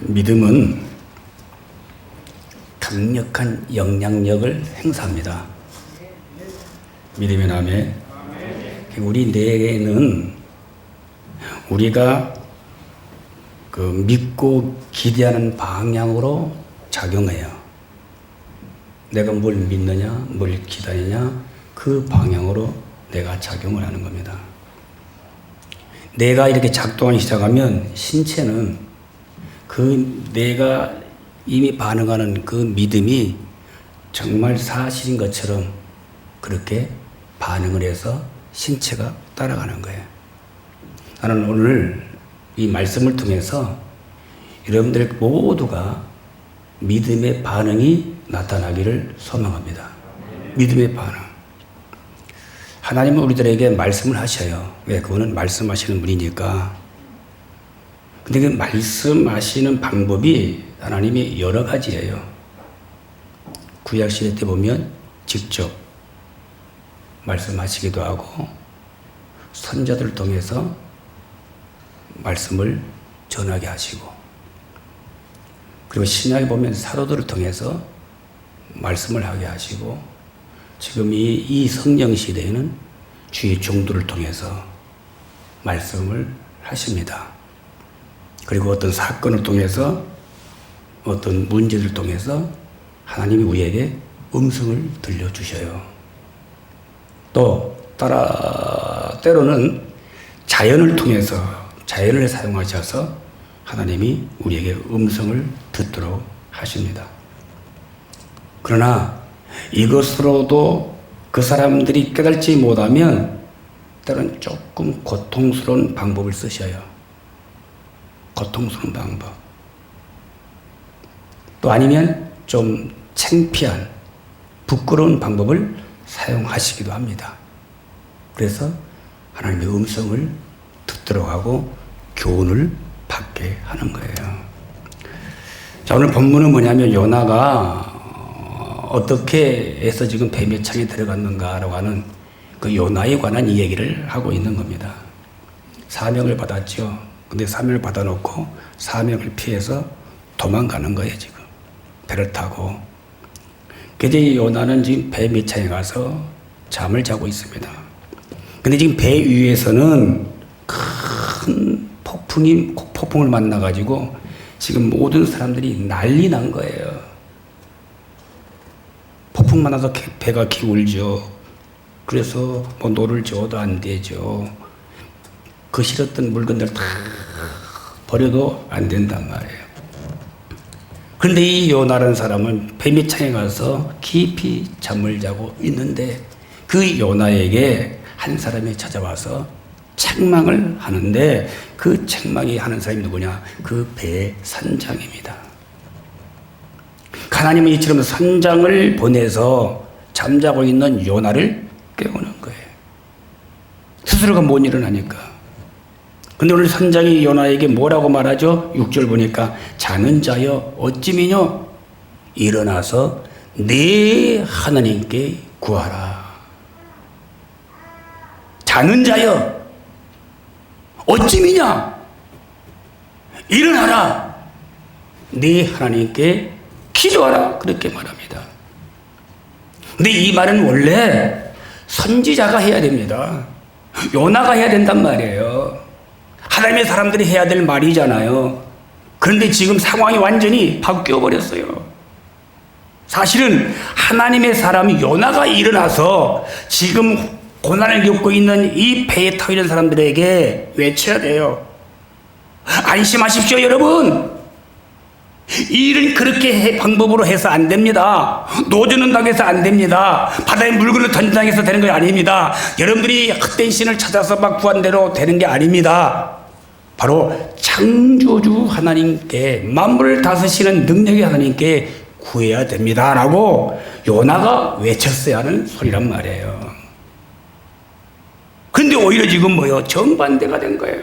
믿음은 강력한 영향력을 행사합니다. 믿음의 남에 우리 뇌에는 우리가 그 믿고 기대하는 방향으로 작용해요. 내가 뭘 믿느냐, 뭘 기다리냐, 그 방향으로 내가 작용을 하는 겁니다. 내가 이렇게 작동하기 시작하면 신체는 그 내가 이미 반응하는 그 믿음이 정말 사실인 것처럼 그렇게 반응을 해서 신체가 따라가는 거예요. 나는 오늘 이 말씀을 통해서 여러분들 모두가 믿음의 반응이 나타나기를 소망합니다. 믿음의 반응. 하나님은 우리들에게 말씀을 하셔요. 왜? 그거는 말씀하시는 분이니까. 근데 그 말씀하시는 방법이 하나님이 여러 가지예요. 구약시대 때 보면 직접 말씀하시기도 하고 선자들을 통해서 말씀을 전하게 하시고, 그리고 신약에 보면 사도들을 통해서 말씀을 하게 하시고, 지금 이 성령 시대에는 주의 종들을 통해서 말씀을 하십니다. 그리고 어떤 사건을 통해서 어떤 문제를 통해서 하나님이 우리에게 음성을 들려주셔요. 또 때로는 자연을 통해서 자연을 사용하셔서 하나님이 우리에게 음성을 듣도록 하십니다. 그러나 이것으로도 그 사람들이 깨달지 못하면 때로는 조금 고통스러운 방법을 쓰셔요. 고통스러운 방법. 또 아니면 좀 창피한, 부끄러운 방법을 사용하시기도 합니다. 그래서 하나님의 음성을 듣도록 하고 교훈을 받게 하는 거예요. 자, 오늘 본문은 뭐냐면 요나가 어떻게 해서 지금 뱀의 창에 들어갔는가라고 하는 그 요나에 관한 이 얘기를 하고 있는 겁니다. 사명을 받았죠. 근데 사명을 받아놓고 사명을 피해서 도망가는 거예요, 지금. 배를 타고. 그래서 요나는 지금 배 밑창에 가서 잠을 자고 있습니다. 근데 지금 배 위에서는 큰 폭풍을 만나가지고 지금 모든 사람들이 난리 난 거예요. 폭풍 만나서 배가 기울죠. 그래서 뭐 노를 저어도 안 되죠. 그 실었던 물건들 다 버려도 안 된단 말이에요. 그런데 이 요나라는 사람은 배 밑창에 가서 깊이 잠을 자고 있는데 그 요나에게 한 사람이 찾아와서 책망을 하는데 그 책망이 하는 사람이 누구냐? 그 배의 선장입니다. 하나님은 이처럼 선장을 보내서 잠자고 있는 요나를 깨우는 거예요. 스스로가 못 일어나니까. 근데 오늘 선장이 요나에게 뭐라고 말하죠? 6절 보니까 자는 자여 어찌미뇨 일어나서 네 하나님께 구하라. 자는 자여 어찌미냐 일어나라 네 하나님께 기도하라 그렇게 말합니다. 근데 이 말은 원래 선지자가 해야 됩니다. 요나가 해야 된단 말이에요. 하나님의 사람들이 해야 될 말이잖아요. 그런데 지금 상황이 완전히 바뀌어 버렸어요. 사실은 하나님의 사람 요나가 일어나서 지금 고난을 겪고 있는 이 배에 타 있는 사람들에게 외쳐야 돼요. 안심하십시오, 여러분. 이 일은 그렇게 방법으로 해서 안 됩니다. 노조는 당해서 안 됩니다. 바다에 물건을 던져당해서 되는 게 아닙니다. 여러분들이 헛된 신을 찾아서 막 구한 대로 되는 게 아닙니다. 바로 창조주 하나님께, 만물을 다스리시는 능력의 하나님께 구해야 됩니다 라고 요나가 외쳤어야 하는 소리란 말이에요. 근데 오히려 지금 뭐요? 정반대가 된 거예요.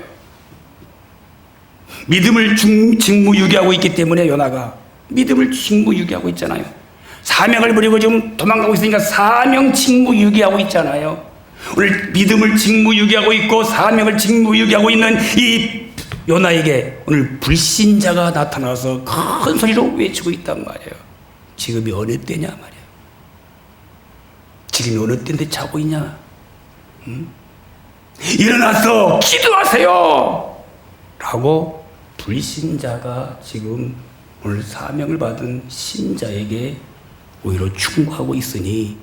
믿음을 직무유기하고 있기 때문에 요나가 믿음을 직무유기하고 있잖아요. 사명을 버리고 지금 도망가고 있으니까 사명 직무유기하고 있잖아요. 오늘 믿음을 직무유기하고 있고 사명을 직무유기하고 있는 이 요나에게 오늘 불신자가 나타나서 큰 소리로 외치고 있단 말이에요. 지금이 어느 때냐 말이에요. 지금이 어느 때인데 자고 있냐? 응? 일어나서 기도하세요! 라고 불신자가 지금 오늘 사명을 받은 신자에게 오히려 충고하고 있으니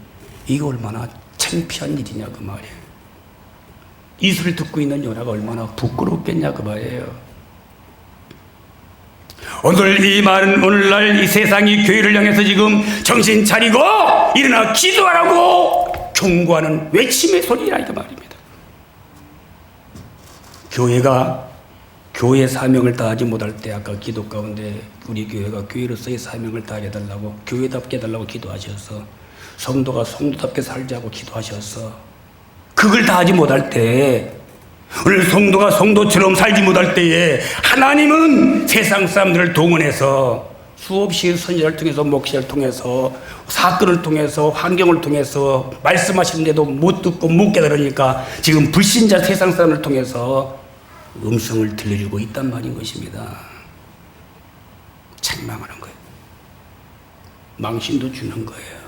이게 얼마나 창피한 일이냐 그 말이에요. 이 소리를 듣고 있는 요나가 얼마나 부끄럽겠냐 그 말이에요. 오늘 이 말은 오늘날 이 세상이 교회를 향해서 지금 정신 차리고 일어나 기도하라고 경고하는 외침의 소리라 이 말입니다. 교회가 교회 사명을 다하지 못할 때 아까 기도 가운데 우리 교회가 교회로서의 사명을 다하게 해달라고 교회답게 해달라고 기도하셔서 성도가 성도답게 살자고 기도하셔서 그걸 다하지 못할 때 오늘 성도가 성도처럼 살지 못할 때에 하나님은 세상 사람들을 동원해서 수없이 선지자를 통해서 목사를 통해서 사건을 통해서 환경을 통해서 말씀하시는데도 못 듣고 못 깨달으니까 지금 불신자 세상 사람을 통해서 음성을 들려주고 있단 말인 것입니다. 책망하는 거예요. 망신도 주는 거예요.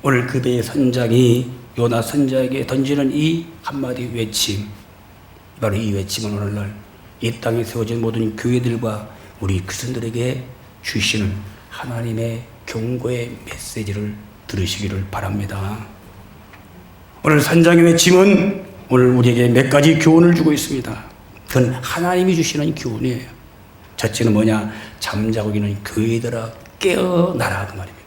오늘 그배의 선장이 요나 선자에게 던지는 이 한마디 외침, 바로 이 외침은 오늘날 이 땅에 세워진 모든 교회들과 우리 그리스도인들에게 주시는 하나님의 경고의 메시지를 들으시기를 바랍니다. 오늘 선장의 외침은 오늘 우리에게 몇 가지 교훈을 주고 있습니다. 그건 하나님이 주시는 교훈이에요. 첫째는 뭐냐? 잠자고 있는 교회들아 깨어나라 그 말입니다.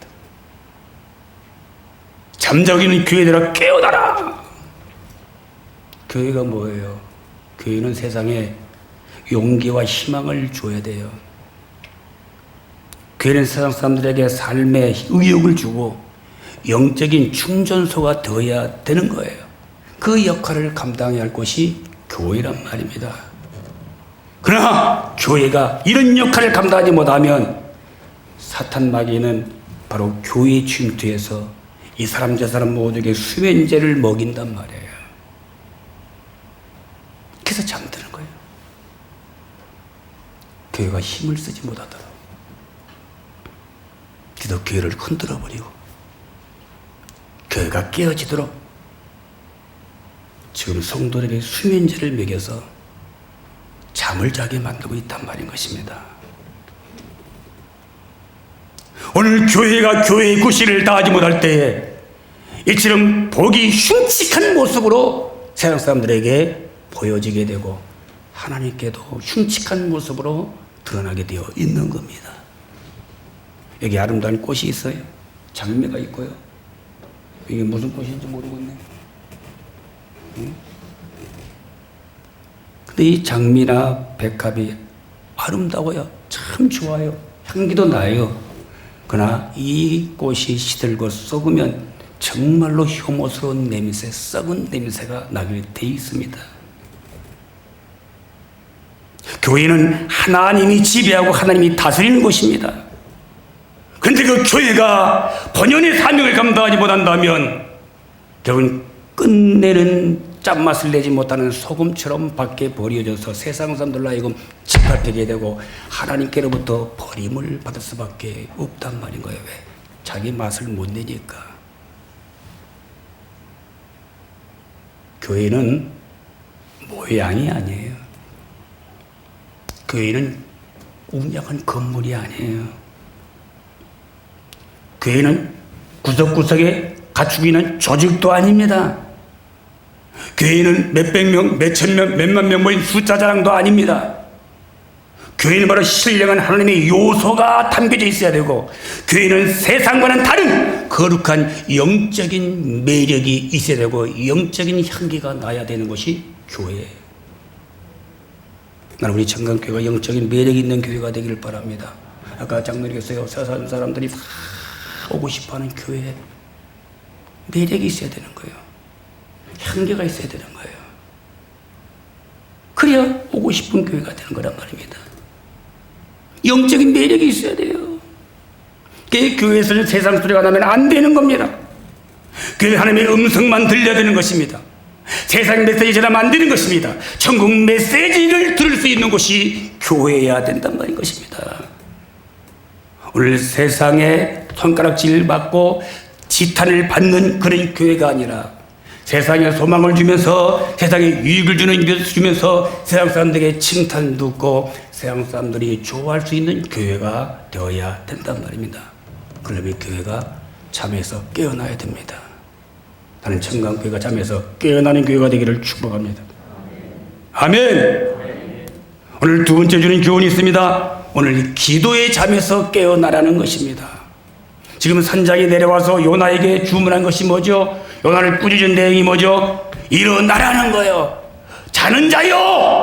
잠자고 있는 교회들아 깨어나라. 교회가 뭐예요? 교회는 세상에 용기와 희망을 줘야 돼요. 교회는 세상 사람들에게 삶의 의욕을 주고 영적인 충전소가 되어야 되는 거예요. 그 역할을 감당해야 할 것이 교회란 말입니다. 그러나 교회가 이런 역할을 감당하지 못하면 사탄 마귀는 바로 교회 침투해서 이 사람 저 사람 모두에게 수면제를 먹인단 말이에요. 그래서 잠드는 거예요. 교회가 힘을 쓰지 못하도록. 그래서 교회를 흔들어버리고 교회가 깨어지도록 지금 성도들에게 수면제를 먹여서 잠을 자게 만들고 있단 말인 것입니다. 오늘 교회가 교회의 구실을 다하지 못할 때에 이처럼 보기 흉측한 모습으로 세상 사람들에게 보여지게 되고 하나님께도 흉측한 모습으로 드러나게 되어 있는 겁니다. 여기 아름다운 꽃이 있어요. 장미가 있고요. 이게 무슨 꽃인지 모르겠네. 근데 이 장미나 백합이 아름다워요. 참 좋아요. 향기도 나요. 그러나 이 꽃이 시들고 썩으면 정말로 혐오스러운 냄새, 썩은 냄새가 나게 돼 있습니다. 교회는 하나님이 지배하고 하나님이 다스리는 곳입니다. 그런데 그 교회가 본연의 사명을 감당하지 못한다면 결국은 끝내는 짠맛을 내지 못하는 소금처럼 밖에 버려져서 세상 사람들로 하여금 짓밟히게 되고 하나님께로부터 버림을 받을 수밖에 없단 말인 거예요. 왜? 자기 맛을 못 내니까. 교회는 모양이 아니에요. 교회는 웅장한 건물이 아니에요. 교회는 구석구석에 갖추고 있는 조직도 아닙니다. 교회는 몇백 명, 몇천 명, 몇만 명 모인 숫자 자랑도 아닙니다. 교회는 바로 신령한 하나님의 요소가 담겨져 있어야 되고 교회는 세상과는 다른 거룩한 영적인 매력이 있어야 되고 영적인 향기가 나야 되는 것이 교회예요. 나는 우리 청강교회가 영적인 매력이 있는 교회가 되기를 바랍니다. 아까 장로님께서요, 세상 사람들이 다 오고 싶어하는 교회에 매력이 있어야 되는 거예요. 향기가 있어야 되는 거예요. 그래야 오고 싶은 교회가 되는 거란 말입니다. 영적인 매력이 있어야 돼요. 교회에서는 세상 소리가 나면 안 되는 겁니다. 교회 하나님의 음성만 들려야 되는 것입니다. 세상 메시지 전하 만드는 것입니다. 천국 메시지를 들을 수 있는 곳이 교회여야 된단 말인 것입니다. 오늘 세상에 손가락질 받고 지탄을 받는 그런 교회가 아니라 세상에 소망을 주면서 세상에 유익을 주면서 세상 사람들에게 칭찬 듣고 세상 사람들이 좋아할 수 있는 교회가 되어야 된단 말입니다. 그러면 교회가 잠에서 깨어나야 됩니다. 나는 청강교회가 잠에서 깨어나는 교회가 되기를 축복합니다. 아멘. 오늘 두 번째 주는 교훈이 있습니다. 오늘 기도의 잠에서 깨어나라는 것입니다. 지금 산장에 내려와서 요나에게 주문한 것이 뭐죠? 요나를 꾸짖은 내용이 뭐죠? 일어나라는 거예요. 자는 자여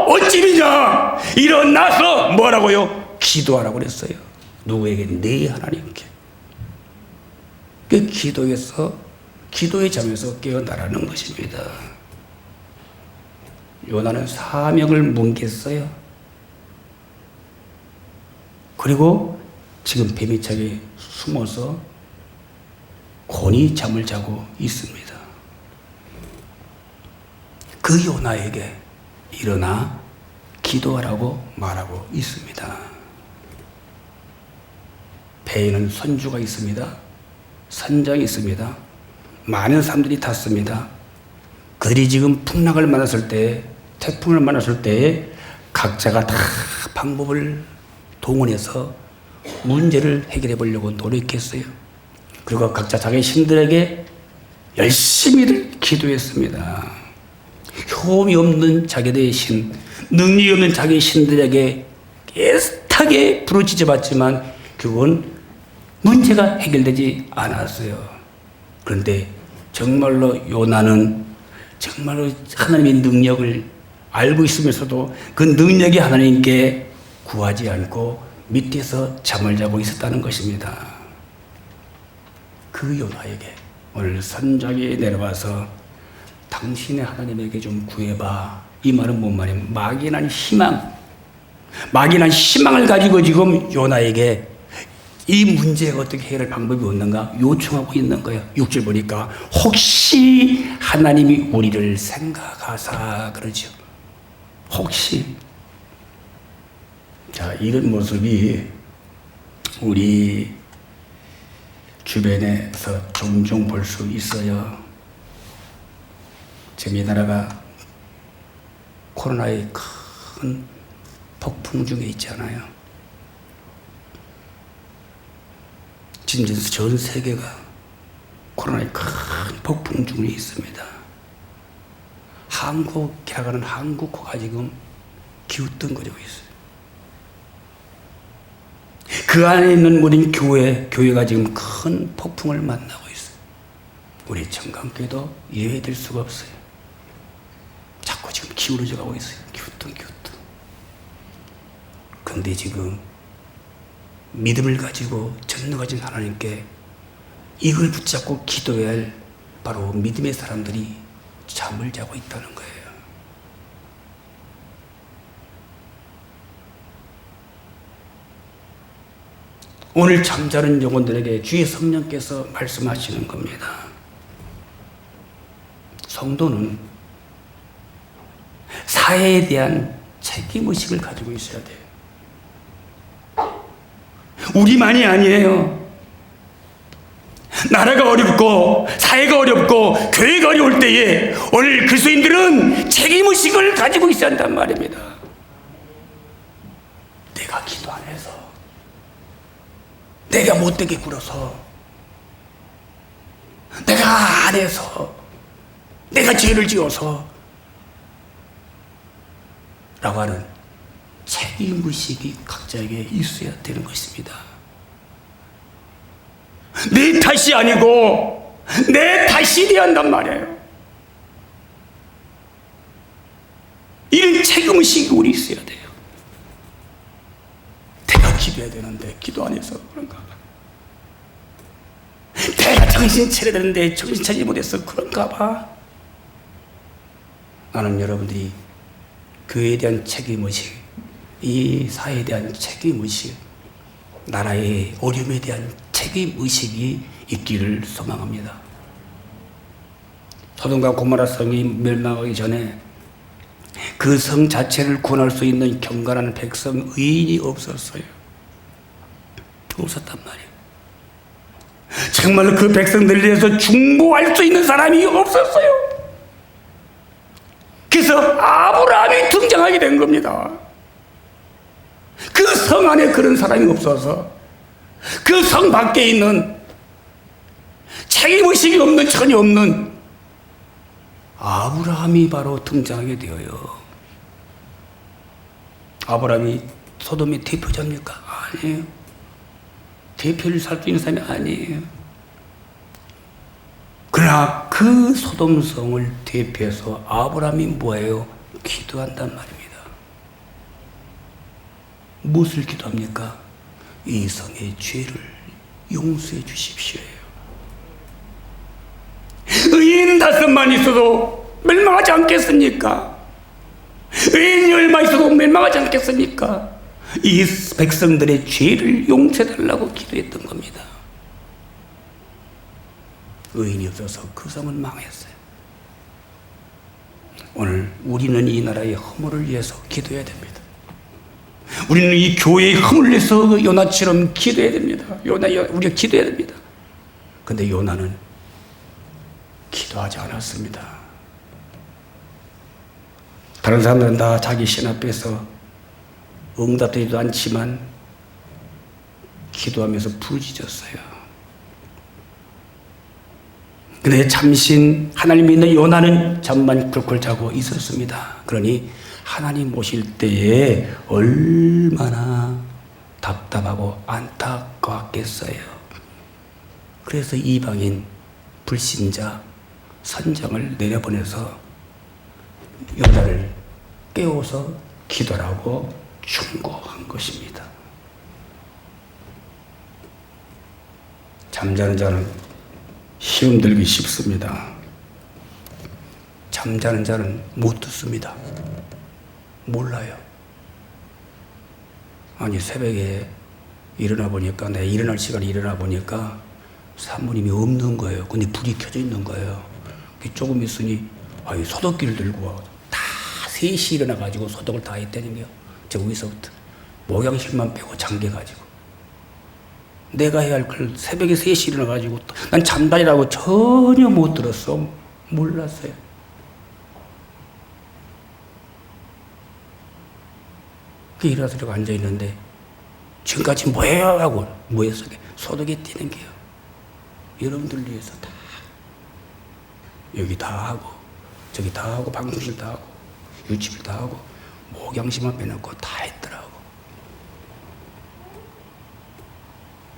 어찌미냐? 일어나서 뭐라고요? 기도하라고 그랬어요. 누구에게? 네 하나님께. 그 기도의 잠에서 깨어나라는 것입니다. 요나는 사명을 뭉갰어요. 그리고 지금 뱀이차게 숨어서 곤히 잠을 자고 있습니다. 그 요나에게 일어나 기도하라고 말하고 있습니다. 배에는 선주가 있습니다. 선장이 있습니다. 많은 사람들이 탔습니다. 그들이 지금 풍랑을 만났을 때, 태풍을 만났을 때 각자가 다 방법을 동원해서 문제를 해결해 보려고 노력했어요. 그리고 각자 자기 신들에게 열심히들 기도했습니다. 효험이 없는 자기들의 신, 능력이 없는 자기 신들에게 깨끗하게 부르짖어 봤지만 그건 문제가 해결되지 않았어요. 그런데 정말로 요나는 정말로 하나님의 능력을 알고 있으면서도 그 능력이 하나님께 구하지 않고 밑에서 잠을 자고 있었다는 것입니다. 그 요나에게 오늘 선장에 내려와서 당신의 하나님에게 좀 구해봐. 이 말은 뭔 말이에요? 막연한 희망을 가지고 지금 요나에게 이 문제에 어떻게 해결할 방법이 없는가 요청하고 있는 거예요. 6절 보니까 혹시 하나님이 우리를 생각하사 그러죠. 혹시. 자, 이런 모습이 우리 주변에서 종종 볼 수 있어요. 지금 이 나라가 코로나의 큰 폭풍 중에 있잖아요. 지금 전 세계가 코로나의 큰 폭풍 중에 있습니다. 한국이라고 하는 한국호가 지금 기웃등거리고 있어요. 그 안에 있는 모든 교회가 지금 큰 폭풍을 만나고 있어요. 우리 청강교회도 예외될 수가 없어요. 자꾸 지금 기울어져 가고 있어요. 기웃등. 그런데 지금 믿음을 가지고 전능 가진 하나님께 이걸 붙잡고 기도해야 할 바로 믿음의 사람들이 잠을 자고 있다는 거예요. 오늘 잠자는 영혼들에게 주의 성령께서 말씀하시는 겁니다. 성도는 사회에 대한 책임의식을 가지고 있어야 돼요. 우리만이 아니에요. 나라가 어렵고 사회가 어렵고 교회가 어려울 때에 오늘 그리스도인들은 책임의식을 가지고 있어야 한단 말입니다. 내가 기도 안 해서, 내가 못되게 굴어서, 내가 안 해서, 내가 죄를 지어서 라고 하는 책임의식이 각자에게 있어야 되는 것입니다. 내 탓이 아니고 내 탓이 되어야 한단 말이에요. 이런 책임의식이 우리 있어야 돼요. 내가 기도해야 되는데 기도 안 해서 그런가 봐. 내가 정신 차려야 되는데 정신 차리지 못해서 그런가 봐. 나는 여러분들이 교회에 대한 책임의식, 이 사회에 대한 책임의식, 나라의 어려움에 대한 책임의식이 있기를 소망합니다. 소돔과 고모라 성이 멸망하기 전에 그 성 자체를 구원할 수 있는 경건한 백성, 의인이 없었어요. 없었단 말이에요. 정말 그 백성들에 대해서 중보할 수 있는 사람이 없었어요. 그래서 아브라함이 등장하게 된 겁니다. 그 성 안에 그런 사람이 없어서 그 성 밖에 있는 책임의식이 없는, 전혀 없는 아브라함이 바로 등장하게 되어요. 아브라함이 소돔의 대표자입니까? 아니에요. 대표를 살 수 있는 사람이 아니에요. 그러나 그 소돔성을 대표해서 아브라함이 뭐예요? 기도한단 말입니다. 무엇을 기도합니까? 이 성의 죄를 용서해 주십시오예요. 의인 5만 있어도 멸망하지 않겠습니까? 의인이 얼마 있어도 멸망하지 않겠습니까? 이 백성들의 죄를 용서해달라고 기도했던 겁니다. 의인이 없어서 그 성은 망했어요. 오늘 우리는 이 나라의 허물을 위해서 기도해야 됩니다. 우리는 이 교회의 허물을 위해서 요나처럼 기도해야 됩니다. 우리가 기도해야 됩니다. 근데 요나는 기도하지 않았습니다. 다른 사람들은 다 자기 신 앞에서 응답되지도 않지만 기도하면서 부르짖었어요. 근데 참신 하나님 믿는 요나는 잠만 꿀꿀 자고 있었습니다. 그러니 하나님 오실 때에 얼마나 답답하고 안타까웠겠어요. 그래서 이방인 불신자 선장을 내려보내서 요나를 깨워서 기도하라고 충고한 것입니다. 잠자는 자는 시험 들기 쉽습니다. 잠자는 자는 못 듣습니다. 몰라요. 아니 새벽에 일어나 보니까, 내가 일어날 시간에 일어나 보니까 사모님이 없는 거예요. 근데 불이 켜져 있는 거예요. 조금 있으니 소독기를 들고 다 3시 일어나가지고 소독을 다 했다니까요. 저 위서부터 목양실만 빼고 잠겨가지고 내가 해야 할 걸 새벽에 3시 일어나가지고 난 잠자리라고 전혀 못 들었어. 몰랐어요. 그 일어나서 이렇게 앉아있는데 지금까지 뭐해요? 하고 뭐했어? 소독에 뛰는 게요. 여러분들 위해서 다 여기 다 하고 저기 다 하고 방송실 다 하고 유치bil 다 하고 목양심만 빼놓고 다 했더라고.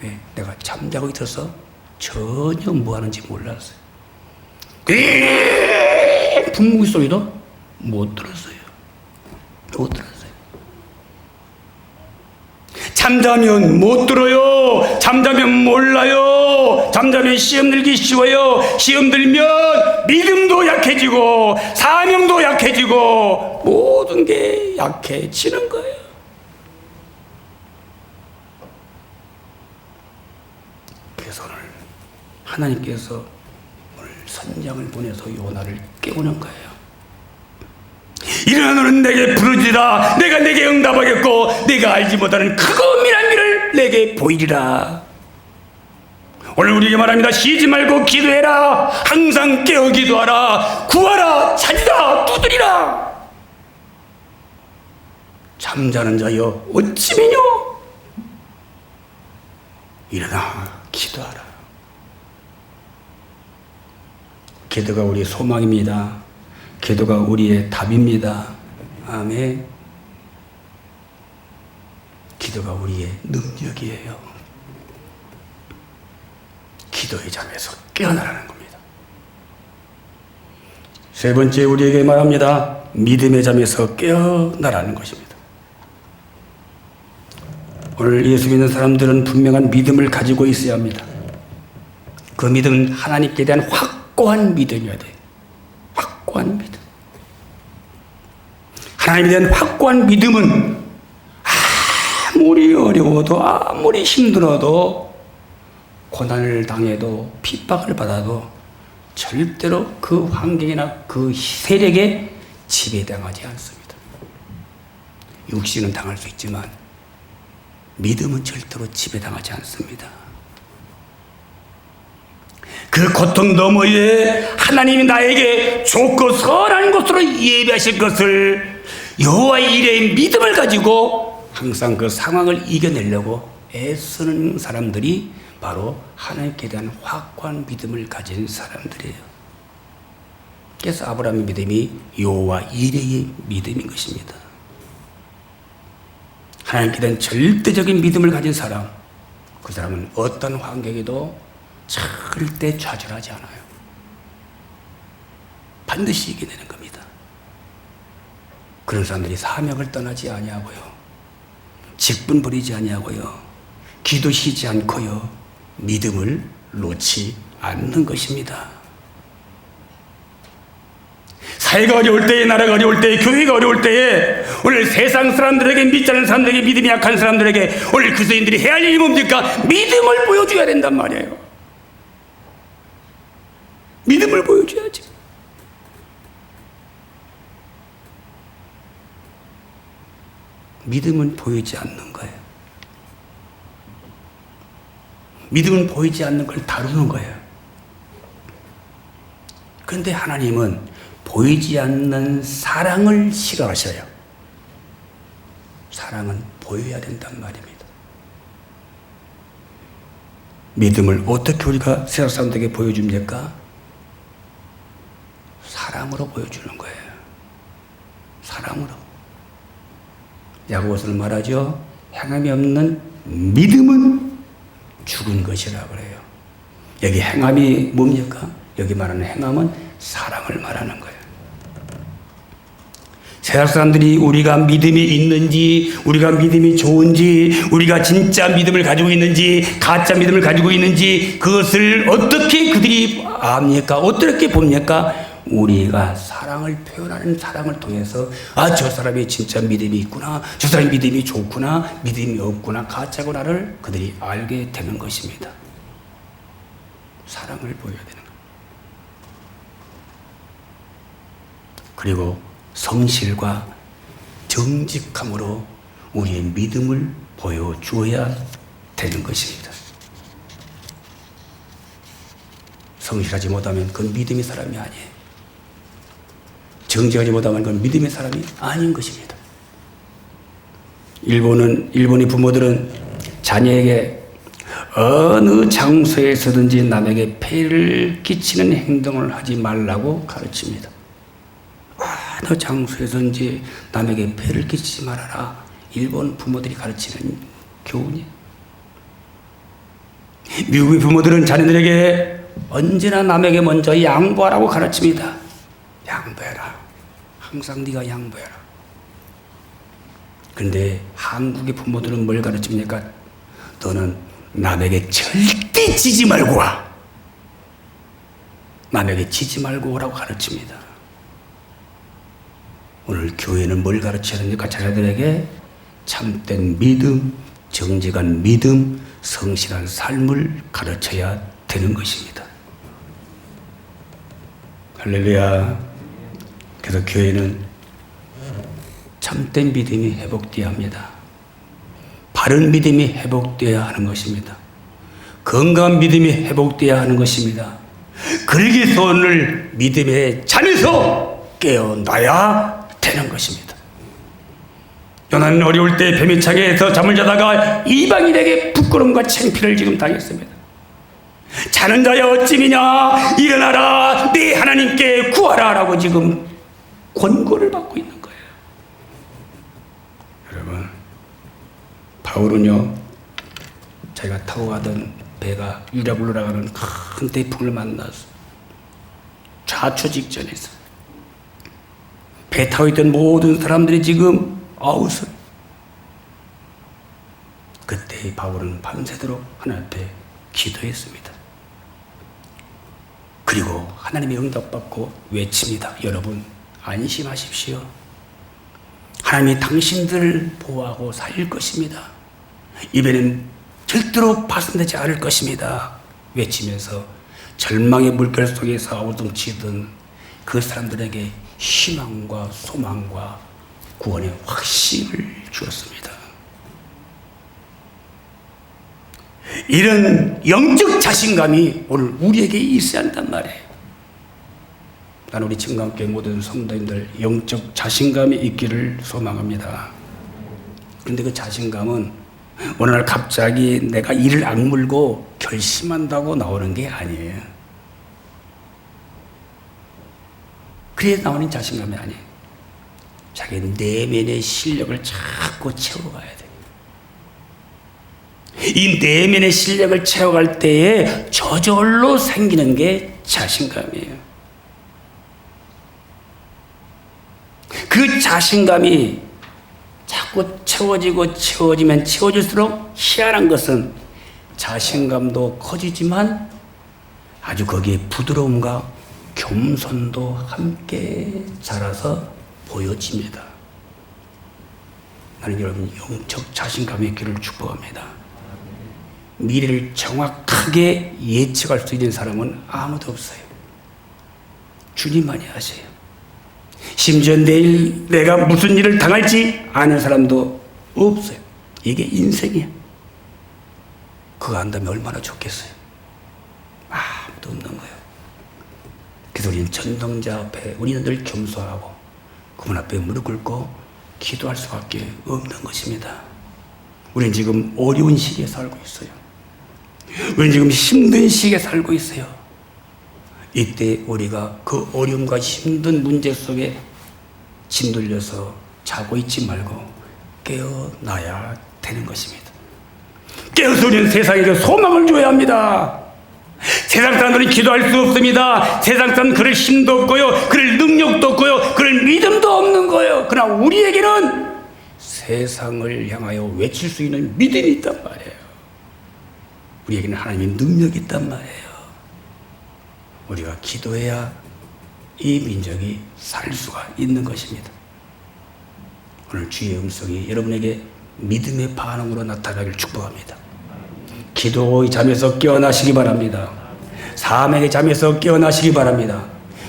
왜? 내가 잠자고 있어서 전혀 뭐 하는지 몰랐어요. 분무기 소리도 못 들었어요. 못 들었어요. 잠자면 못 들어요. 잠자면 몰라요. 잠자면 시험 들기 쉬워요. 시험 들면 믿음도 약해지고 사명도 약해지고 모든 게 약해지는 거예요. 그래서 오늘 하나님께서 오늘 선장을 보내서 요나를 깨우는 거예요. 일어나 너는 내게 부르짖으라. 내가 내게 응답하겠고 내가 알지 못하는 크고 미란 일을 내게 보이리라. 오늘 우리에게 말합니다. 쉬지 말고 기도해라. 항상 깨어 기도하라. 구하라. 찾으라. 두드리라. 잠자는 자여 어찌매뇨. 일어나 기도하라. 기도가 우리의 소망입니다. 기도가 우리의 답입니다. 아멘. 기도가 우리의 능력이에요. 기도의 잠에서 깨어나라는 겁니다. 세 번째 우리에게 말합니다. 믿음의 잠에서 깨어나라는 것입니다. 오늘 예수 믿는 사람들은 분명한 믿음을 가지고 있어야 합니다. 그 믿음은 하나님께 대한 확고한 믿음이어야 돼요. 확고한 믿음. 하나님에 대한 확고한 믿음은 아무리 어려워도 아무리 힘들어도 고난을 당해도 핍박을 받아도 절대로 그 환경이나 그 세력에 지배당하지 않습니다. 육신은 당할 수 있지만 믿음은 절대로 지배당하지 않습니다. 그 고통 너머에 하나님이 나에게 좋고 선한 곳으로 예배하실 것을 여호와의 일에 믿음을 가지고 항상 그 상황을 이겨내려고 애쓰는 사람들이 바로 하나님께 대한 확고한 믿음을 가진 사람들이에요. 그래서 아브라함의 믿음이 여호와 이레의 믿음인 것입니다. 하나님께 대한 절대적인 믿음을 가진 사람, 그 사람은 어떤 환경에도 절대 좌절하지 않아요. 반드시 이겨내는 겁니다. 그런 사람들이 사명을 떠나지 아니하고요, 직분 버리지 아니하고요, 기도 쉬지 않고요, 믿음을 놓지 않는 것입니다. 사회가 어려울 때에, 나라가 어려울 때에, 교회가 어려울 때에, 오늘 세상 사람들에게, 믿지 않는 사람들에게, 믿음이 약한 사람들에게 오늘 그리스도인들이 해야 할 일이 뭡니까? 믿음을 보여줘야 된단 말이에요. 믿음을 보여줘야지. 믿음은 보이지 않는 거예요. 믿음은 보이지 않는 걸 다루는 거예요. 그런데 하나님은 보이지 않는 사랑을 싫어하셔요. 사랑은 보여야 된단 말입니다. 믿음을 어떻게 우리가 세상 사람들에게 보여줍니까? 사랑으로 보여주는 거예요. 사랑으로. 야고보서는 말하죠. 행함이 없는 믿음은 죽은 것이라 그래요. 여기 행함이 뭡니까? 여기 말하는 행함은 사랑을 말하는 거예요. 세상 사람들이 우리가 믿음이 있는지, 우리가 믿음이 좋은지, 우리가 진짜 믿음을 가지고 있는지, 가짜 믿음을 가지고 있는지, 그것을 어떻게 그들이 압니까? 어떻게 봅니까? 우리가 사랑을 표현하는 사랑을 통해서, 아, 저 사람이 진짜 믿음이 있구나, 저 사람이 믿음이 좋구나, 믿음이 없구나, 가짜구나를 그들이 알게 되는 것입니다. 사랑을 보여야 되는 거예요. 그리고 성실과 정직함으로 우리의 믿음을 보여주어야 되는 것입니다. 성실하지 못하면 그건 믿음의 사람이 아니에요. 정직하지 못하면 그건 믿음의 사람이 아닌 것입니다. 일본의 부모들은 자녀에게 어느 장소에서든지 남에게 폐를 끼치는 행동을 하지 말라고 가르칩니다. 어느 장소에서든지 남에게 폐를 끼치지 말아라. 일본 부모들이 가르치는 교훈이에요. 미국의 부모들은 자녀들에게 언제나 남에게 먼저 양보하라고 가르칩니다. 양보해라. 항상 네가 양보해라. 그런데 한국의 부모들은 뭘 가르칩니까? 너는 남에게 절대 지지 말고 와. 남에게 지지 말고 오라고 가르칩니다. 오늘 교회는 뭘 가르쳐야 됩니까? 자녀들에게 참된 믿음, 정직한 믿음, 성실한 삶을 가르쳐야 되는 것입니다. 할렐루야. 그래서 교회는 참된 믿음이 회복되어야 합니다. 바른 믿음이 회복되어야 하는 것입니다. 건강한 믿음이 회복되어야 하는 것입니다. 그러기 위해서 오늘 믿음의 잠에서 깨어나야 되는 것입니다. 요나는 어려울 때 뱀의 창에서 잠을 자다가 이방인에게 부끄러움과 창피를 지금 당했습니다. 자는 자여 어찌미냐, 일어나라, 네 하나님께 구하라 라고 지금 권고를 받고 있는 거예요. 여러분, 바울은요, 자기가 타고 가던 배가 유럽으로 나가는 큰 태풍을 만나서 좌초 직전에서 배 타고 있던 모든 사람들이 지금 아웃을. 그때 바울은 밤새도록 하나님 앞에 기도했습니다. 그리고 하나님의 응답받고 외칩니다. 여러분, 안심하십시오. 하나님이 당신들을 보호하고 살릴 것입니다. 이번에는 절대로 파손되지 않을 것입니다. 외치면서 절망의 물결 속에서 아우성치던 그 사람들에게 희망과 소망과 구원의 확신을 주었습니다. 이런 영적 자신감이 오늘 우리에게 있어야 한단 말이에요. 나는 우리 청강교회 모든 성도님들 영적 자신감이 있기를 소망합니다. 그런데 그 자신감은 어느 날 갑자기 내가 이를 악물고 결심한다고 나오는 게 아니에요. 그래야 나오는 자신감이 아니에요. 자기 내면의 실력을 자꾸 채워가야 돼요. 이 내면의 실력을 채워갈 때에 저절로 생기는 게 자신감이에요. 그 자신감이 자꾸 채워지면 채워질수록 희한한 것은 자신감도 커지지만 아주 거기에 부드러움과 겸손도 함께 자라서 보여집니다. 나는 여러분 영적 자신감의 길을 축복합니다. 미래를 정확하게 예측할 수 있는 사람은 아무도 없어요. 주님만이 아세요. 심지어 내일 내가 무슨 일을 당할지 아는 사람도 없어요. 이게 인생이야. 그거 안다면 얼마나 좋겠어요. 아무도 없는 거예요. 그래서 우리는 전능자 앞에 우리는 늘 겸손하고 그분 앞에 무릎 꿇고 기도할 수밖에 없는 것입니다. 우리는 지금 어려운 시기에 살고 있어요. 우리는 지금 힘든 시기에 살고 있어요. 이때 우리가 그 어려움과 힘든 문제 속에 짓눌려서 자고 있지 말고 깨어나야 되는 것입니다. 깨어서 우리는 세상에게 소망을 줘야 합니다. 세상 사람들은 기도할 수 없습니다. 세상 사람은 그럴 힘도 없고요, 그럴 능력도 없고요, 그럴 믿음도 없는 거예요. 그러나 우리에게는 세상을 향하여 외칠 수 있는 믿음이 있단 말이에요. 우리에게는 하나님의 능력이 있단 말이에요. 우리가 기도해야 이 민족이 살 수가 있는 것입니다. 오늘 주의 음성이 여러분에게 믿음의 반응으로 나타나길 축복합니다. 기도의 잠에서 깨어나시기 바랍니다. 사명의 잠에서 깨어나시기 바랍니다.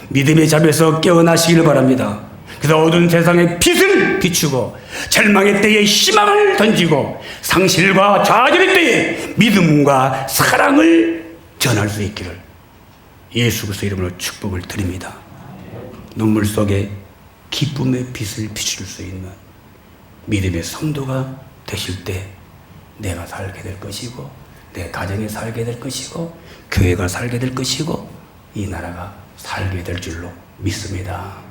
믿음의 잠에서 깨어나시길 바랍니다. 그래서 어두운 세상에 빛을 비추고 절망의 때에 희망을 던지고 상실과 좌절의 때에 믿음과 사랑을 전할 수 있기를 예수 그리스도 이름으로 축복을 드립니다. 눈물 속에 기쁨의 빛을 비출 수 있는 믿음의 성도가 되실 때 내가 살게 될 것이고 내 가정이 살게 될 것이고 교회가 살게 될 것이고 이 나라가 살게 될 줄로 믿습니다.